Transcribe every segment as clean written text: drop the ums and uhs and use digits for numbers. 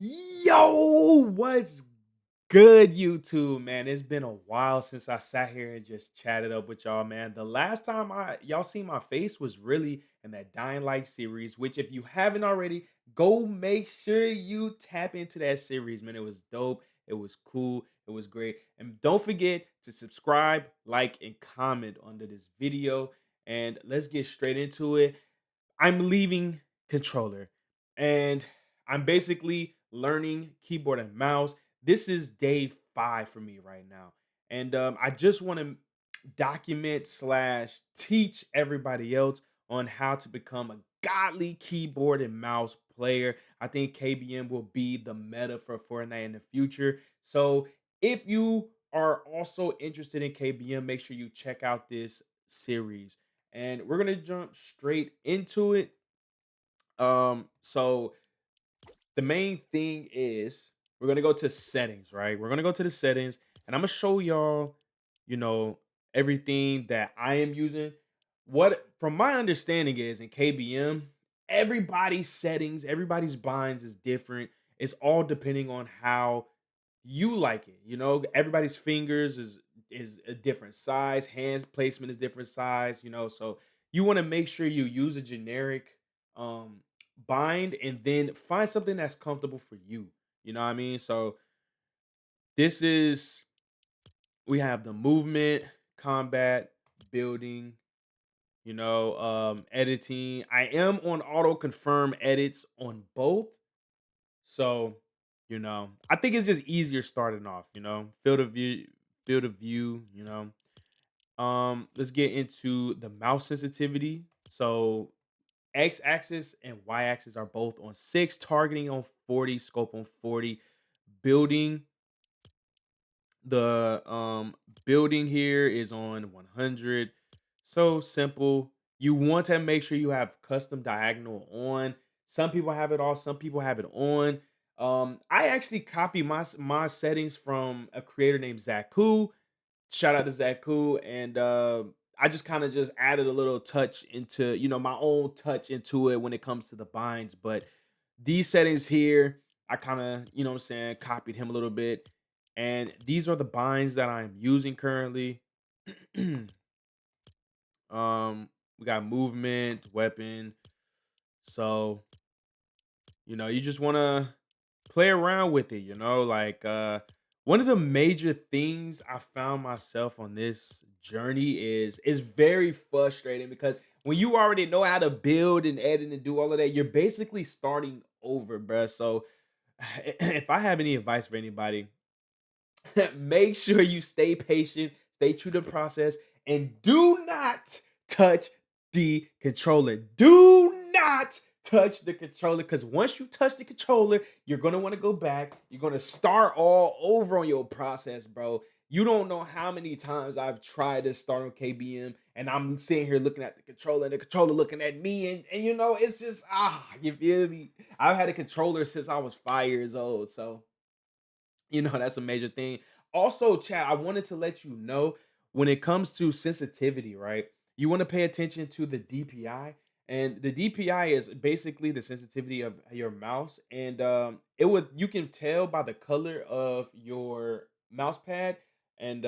Yo, what's good, YouTube, man? It's been a while since I sat here and just chatted up with y'all, man. The last time y'all seen my face was really in that Dying Light series, which if you haven't already, go make sure you tap into that series, man. It was dope, it was cool, it was great. And don't forget to subscribe, like, and comment under this video. And let's get straight into it. I'm leaving controller and I'm basically learning keyboard and mouse. This is day 5 for me right now. And I just want to document slash teach everybody else on how to become a godly keyboard and mouse player. I think KBM will be the meta for Fortnite in the future. So if you are also interested in KBM, make sure you check out this series. And we're gonna jump straight into it. So the main thing is we're gonna go to settings, right? We're gonna go to the settings, and I'm gonna show y'all, you know, everything that I am using. What from my understanding is in KBM, everybody's settings, everybody's binds is different. It's all depending on how you like it. Everybody's fingers is a different size, hands placement is different size, so you want to make sure you use a generic um bind and then find something that's comfortable for you. You know what I mean? So this is we have the movement, combat, building, editing. I am on auto confirm edits on both. So, I think it's just easier starting off, field of view, let's get into the mouse sensitivity. So X axis and Y axis are both on 6, targeting on 40, scope on 40, building the building here is on 100. So simple. You want to make sure you have custom diagonal on. Some people have it off, some people have it on. I actually copy my settings from a creator named Zaku. Shout out to Zaku, and I just kind of just added a little touch into, my own touch into it when it comes to the binds. But these settings here, I kind of, what I'm saying, copied him a little bit. And these are the binds that I'm using currently. We got movement, weapon. So, you just want to play around with it, like one of the major things I found myself on this journey is very frustrating because when you already know how to build and edit and do all of that, you're basically starting over, bruh. So if I have any advice for anybody, make sure you stay patient, stay true to the process, and do not touch the controller. Do not touch the controller because once you touch the controller, you're gonna want to go back. You're gonna start all over on your process, bro. You don't know how many times I've tried to start on KBM and I'm sitting here looking at the controller and the controller looking at me, and it's just you feel me? I've had a controller since I was 5 years old, so that's a major thing. Also, Chad, I wanted to let you know when it comes to sensitivity, right? You want to pay attention to the DPI. And the DPI is basically the sensitivity of your mouse. And you can tell by the color of your mouse pad. And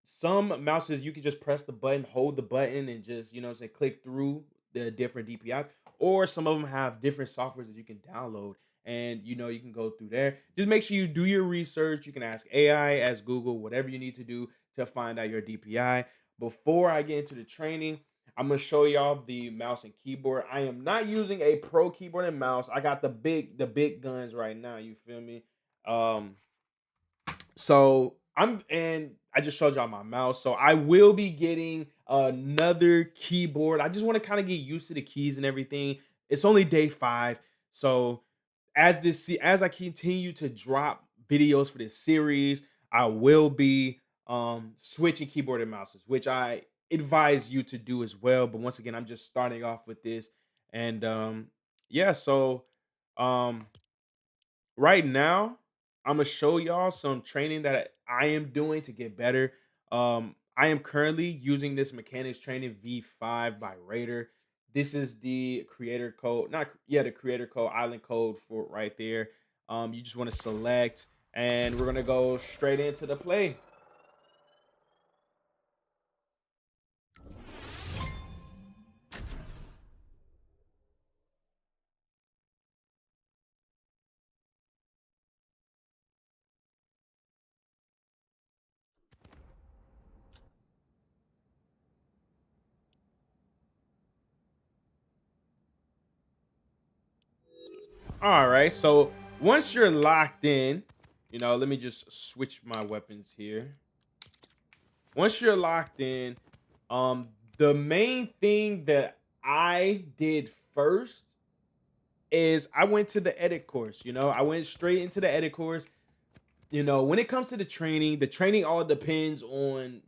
some mouses you can just press the button, hold the button, and just, say click through the different DPIs. Or some of them have different softwares that you can download and you can go through there. Just make sure you do your research. You can ask AI, ask Google, whatever you need to do to find out your DPI. Before I get into the training, I'm gonna show y'all the mouse and keyboard. I am not using a pro keyboard and mouse. I got the big guns right now. You feel me? Um, so I just showed y'all my mouse. So I will be getting another keyboard. I just want to kind of get used to the keys and everything. It's only day 5. So as I continue to drop videos for this series, I will be switching keyboard and mouses, which I advise you to do as well. But once again, I'm just starting off with this. And yeah, so um right now, Imma show y'all some training that I am doing to get better. I am currently using this mechanics training V5 by Raider. This is the creator code, not yeah, the creator code, island code for right there. You just want to select, and we're gonna go straight into the play. All right. So once you're locked in, let me just switch my weapons here. Once you're locked in, um, the main thing that I did first is I went to the edit course. I went straight into the edit course. When it comes to the training all depends on,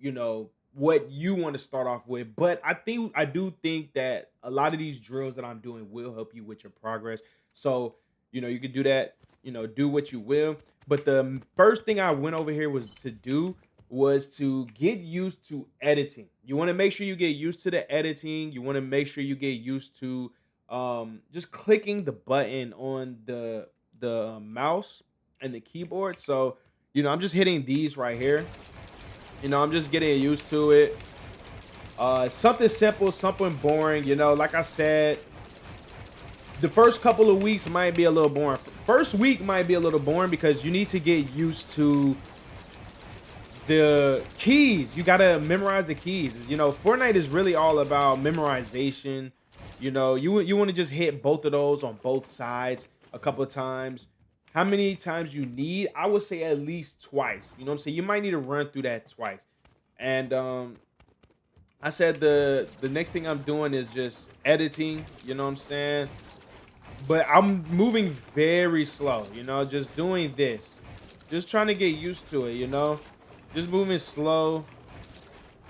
what you want to start off with. But I do think that a lot of these drills that I'm doing will help you with your progress. So, you can do that, do what you will. But the first thing I went over here was to get used to editing. You want to make sure you get used to the editing. You want to make sure you get used to just clicking the button on the mouse and the keyboard. So, I'm just hitting these right here. I'm just getting used to it. Something simple, something boring. Like I said, the first couple of weeks might be a little boring. First week might be a little boring because you need to get used to the keys. You gotta memorize the keys. Fortnite is really all about memorization. You want to just hit both of those on both sides a couple of times. How many times you need? I would say at least twice. You know what I'm saying? You might need to run through that twice. And I said the next thing I'm doing is just editing. You know what I'm saying? But I'm moving very slow. Just doing this, just trying to get used to it. Just moving slow.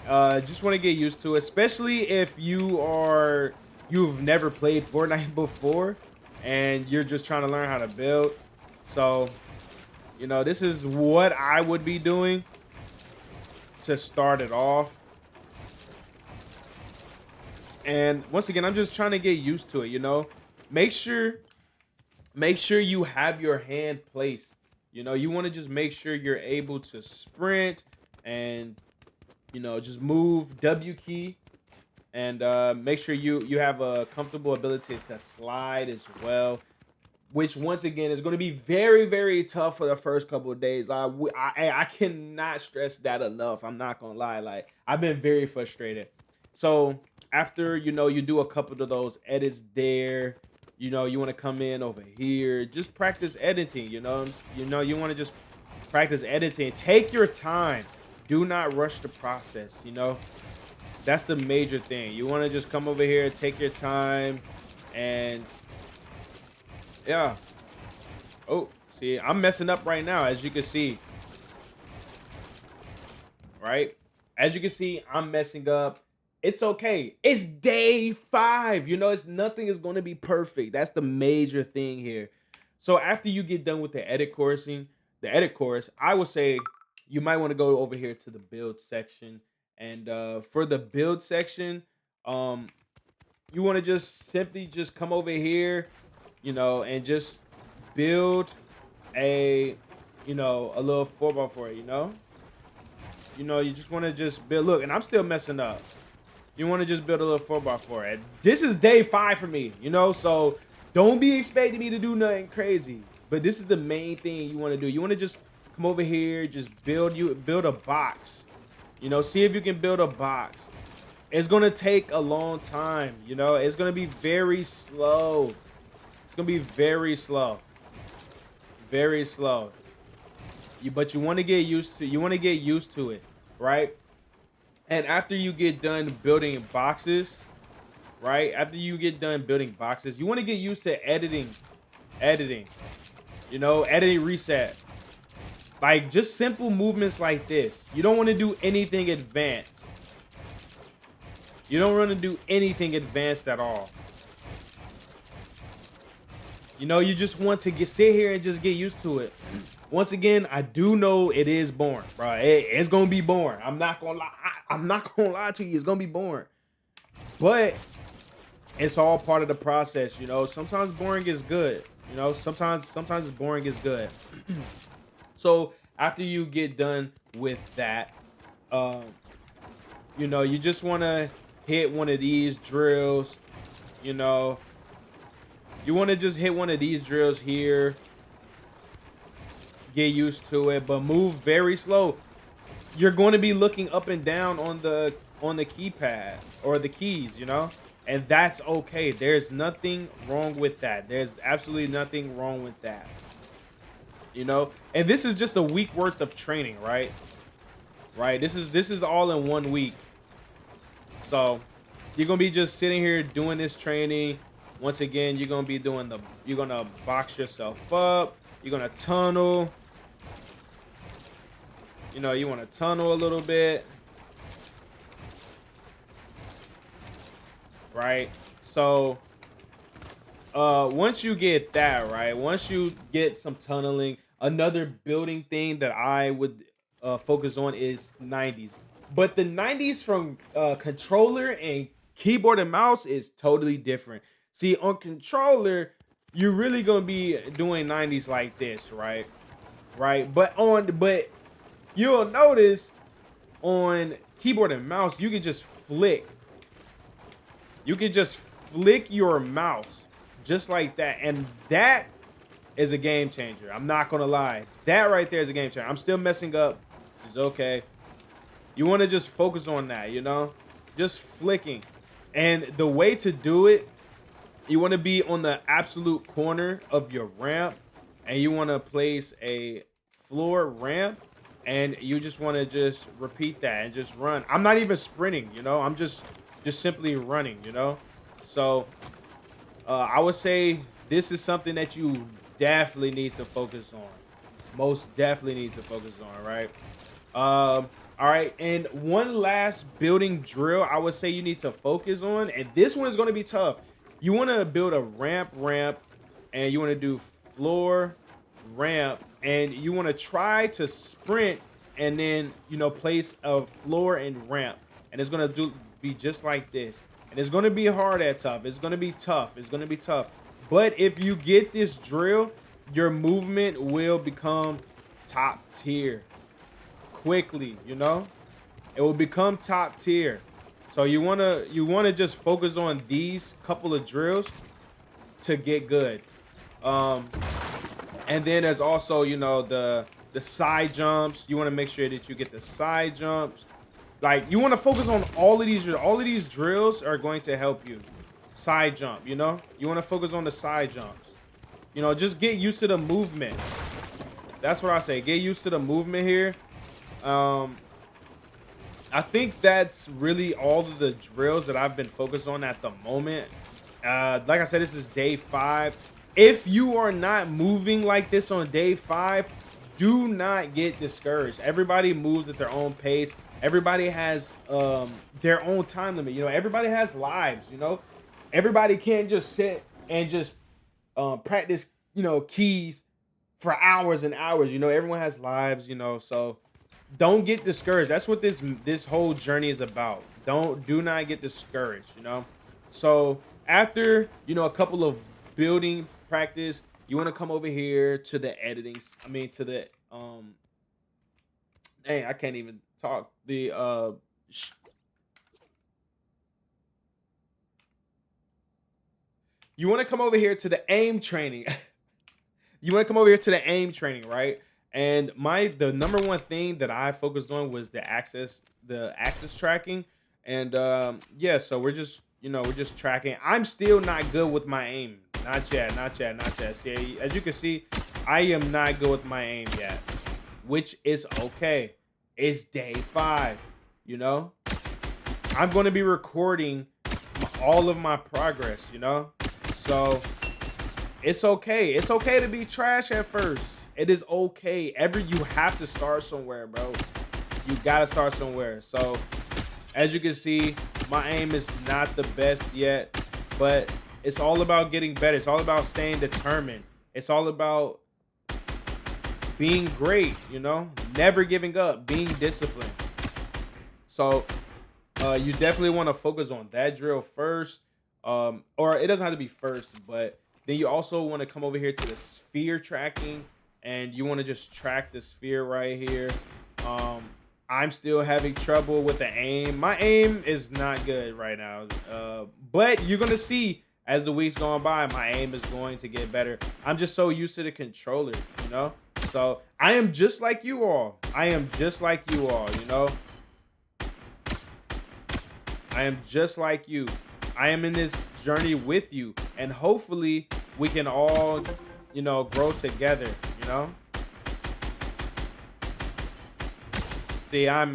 Just want to get used to it, especially if you've never played Fortnite before and you're just trying to learn how to build. So, this is what I would be doing to start it off. And once again, I'm just trying to get used to it. Make sure you have your hand placed. You want to just make sure you're able to sprint and just move W key, and make sure you have a comfortable ability to slide as well, which once again is going to be very, very tough for the first couple of days. I cannot stress that enough. I'm not gonna lie, like I've been very frustrated. So after you do a couple of those edits there, you want to come in over here, just practice editing. You want to just practice editing. Take your time. Do not rush the process. That's the major thing. You want to just come over here, take your time, and yeah. Oh, see, I'm messing up right now, as you can see. Right? As you can see, I'm messing up. It's okay. It's day 5. It's nothing is going to be perfect. That's the major thing here. So after you get done with the edit course, I would say you might want to go over here to the build section. And for the build section, um, you want to just simply just come over here, and just build a, a little 4x4, you just want to just build. Look, and I'm still messing up. You want to just build a little 4x4. And this is day 5 for me, so don't be expecting me to do nothing crazy. But this is the main thing you want to do. You want to just come over here, just build a box. See if you can build a box. It's gonna take a long time. It's gonna be very slow. It's gonna be very slow, very slow. But you want to get used to. You want to get used to it, right? And after you get done building boxes, right? After you get done building boxes, you want to get used to editing. Editing reset. Like just simple movements like this. You don't want to do anything advanced. You don't want to do anything advanced at all. You just want to sit here and just get used to it. Once again, I do know it is boring, bro. It's gonna be boring. I'm not gonna lie. I'm not gonna lie to you. It's gonna be boring, but it's all part of the process. Sometimes boring is good. You know, sometimes boring is good. So after you get done with that, um, you know, you just want to hit one of these drills. You know, you want to just hit one of these drills here, get used to it, but move very slow. You're going to be looking up and down on the keypad or the keys, you know? And that's okay. There's nothing wrong with that. There's absolutely nothing wrong with that, you know? And this is just a week worth of training, right? Right? This is all in 1 week. So, you're going to be just sitting here doing this training. Once again, you're going to box yourself up. You're going to tunnel. You know, you want to tunnel a little bit, right? So, once you get that, right? Once you get some tunneling, another building thing that I would focus on is 90s. But the 90s from controller and keyboard and mouse is totally different. See, on controller, you're really going to be doing 90s like this, right? Right? But you'll notice on keyboard and mouse, you can just flick your mouse just like that. And that is a game changer. I'm not gonna lie. That right there is a game changer. I'm still messing up, which is okay. You want to just focus on that, you know? Just flicking. And the way to do it, you want to be on the absolute corner of your ramp, and you want to place a floor ramp, and you just want to just repeat that and just run. I'm not even sprinting, you know? I'm just simply running, you know? So, I would say this is something that you definitely need to focus on. Most definitely need to focus on, right? All right, and one last building drill I would say you need to focus on, and this one is going to be tough. You want to build a ramp, and you want to do floor, ramp, and you want to try to sprint, and then place a floor and ramp, and it's going to be just like this. And it's going to be hard at tough. It's going to be tough. It's going to be tough. But if you get this drill, your movement will become top tier quickly, you know? It will become top tier. So you wanna just focus on these couple of drills to get good. Um and then there's also, the side jumps. You want to make sure that you get the side jumps. Like, you want to focus on all of these. All of these drills are going to help you. Side jump, you know? You want to focus on the side jumps. Just get used to the movement. That's what I say. Get used to the movement here. Um, I think that's really all of the drills that I've been focused on at the moment. Like I said, this is day 5. If you are not moving like this on day 5, do not get discouraged. Everybody moves at their own pace. Everybody has their own time limit. Everybody has lives. Everybody can't just sit and just practice, keys for hours and hours. Everyone has lives. So don't get discouraged. That's what this whole journey is about. Do not get discouraged. So after a couple of building practice, you want to come over here to the editing. I mean, to the dang, I can't even talk. You want to come over here to the aim training. You want to come over here to the aim training, right? And the number one thing that I focused on was the axis tracking. And yeah, so we're just tracking. I'm still not good with my aim. Not yet, not yet, not yet. See, as you can see, I am not good with my aim yet, which is okay. It's day 5, you know? I'm going to be recording all of my progress, So it's okay. It's okay to be trash at first. It is okay. You have to start somewhere, bro. You gotta start somewhere. So as you can see, my aim is not the best yet, but it's all about getting better. It's all about staying determined. It's all about being great, never giving up, being disciplined. So you definitely want to focus on that drill first. Or it doesn't have to be first, but Then you also want to come over here to the sphere tracking, and you want to just track the sphere right here. Um, I'm still having trouble with the aim. My aim is not good right now. But you're gonna see as the weeks go on by, my aim is going to get better. I'm just so used to the controller, you know. So I am just like you all. I am just like you all, you know. I am just like you. I am in this journey with you, and hopefully we can all, grow together, you know? See, you know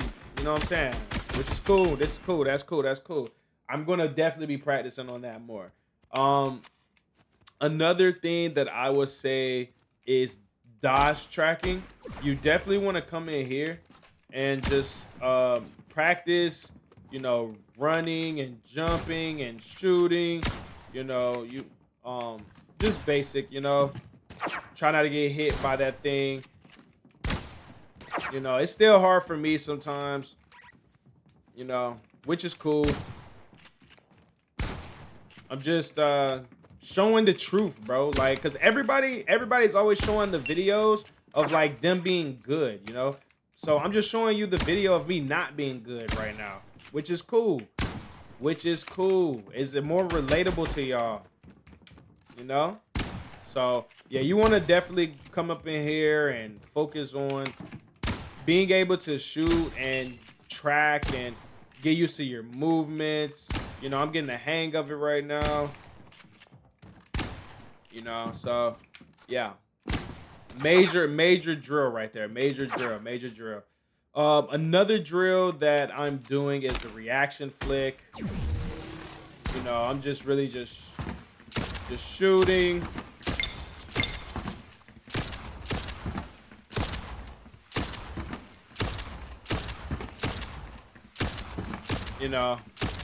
what I'm saying? Which is cool. This is cool. That's cool. That's cool. I'm going to definitely be practicing on that more. Um Another thing that I would say is dodge tracking. You definitely want to come in here and just practice, running and jumping and shooting. You um just basic, try not to get hit by that thing. It's still hard for me sometimes, which is cool. I'm just showing the truth, bro. Like, cause everybody's always showing the videos of like them being good, So I'm just showing you the video of me not being good right now, which is cool. Which is cool. Is it more relatable to y'all? You know? So yeah, you want to definitely come up in here and focus on being able to shoot and track and get used to your movements. I'm getting the hang of it right now. So yeah, major drill right there. Major drill. Another drill that I'm doing is the reaction flick. I'm just really just shooting.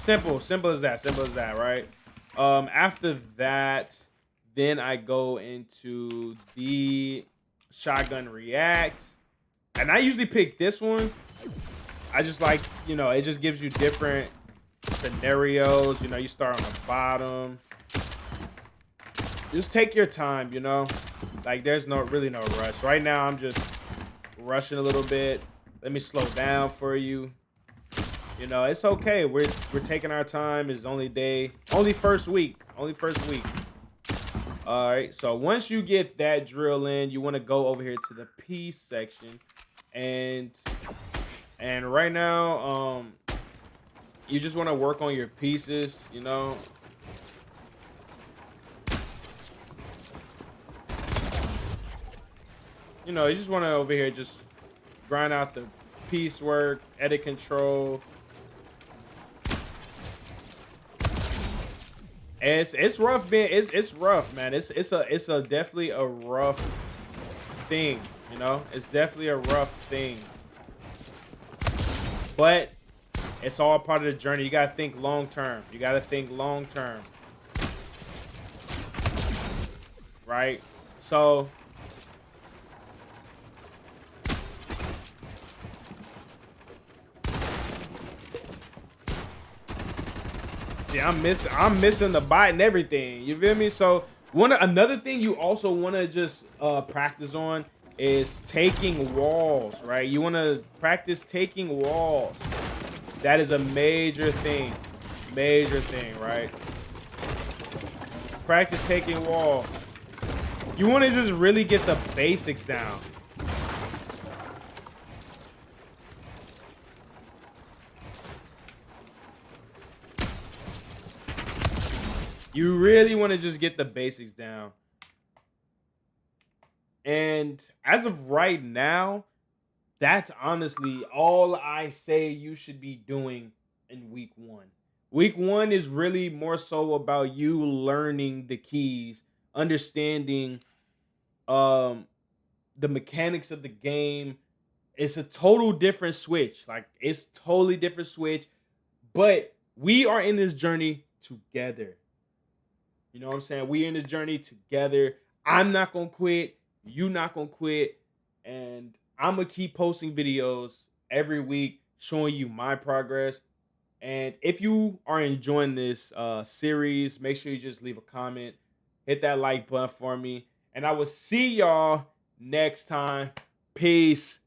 Simple as that, right? After that, then I go into the shotgun react, and I usually pick this one. I just like, it just gives you different scenarios. You start on the bottom. Just take your time, like there's really no rush. Right now, I'm just rushing a little bit. Let me slow down for you. It's okay. We're taking our time. It's only first week. All right. So once you get that drill in, you want to go over here to the piece section, and right now, you just want to work on your pieces. You just want to over here just grind out the piecework, edit control. It's rough being it's rough, man. It's a definitely a rough thing, It's definitely a rough thing. But it's all part of the journey. You gotta think long term. Right? So yeah, I'm missing the bite and everything. You feel me? So another thing you also want to just practice on is taking walls, right? You want to practice taking walls. That is a major thing. Right? Practice taking walls. You want to just really get the basics down. You really want to just get the basics down. And as of right now, that's honestly all I say you should be doing in week 1. Week 1 is really more so about you learning the keys, understanding um the mechanics of the game. It's a total different switch. Like, it's totally different switch, but we are in this journey together. You know what I'm saying? We in this journey together. I'm not gonna quit. You not gonna quit. And I'm gonna keep posting videos every week showing you my progress. And if you are enjoying this series, make sure you just leave a comment. hit that like button for me, and I will see y'all next time. Peace.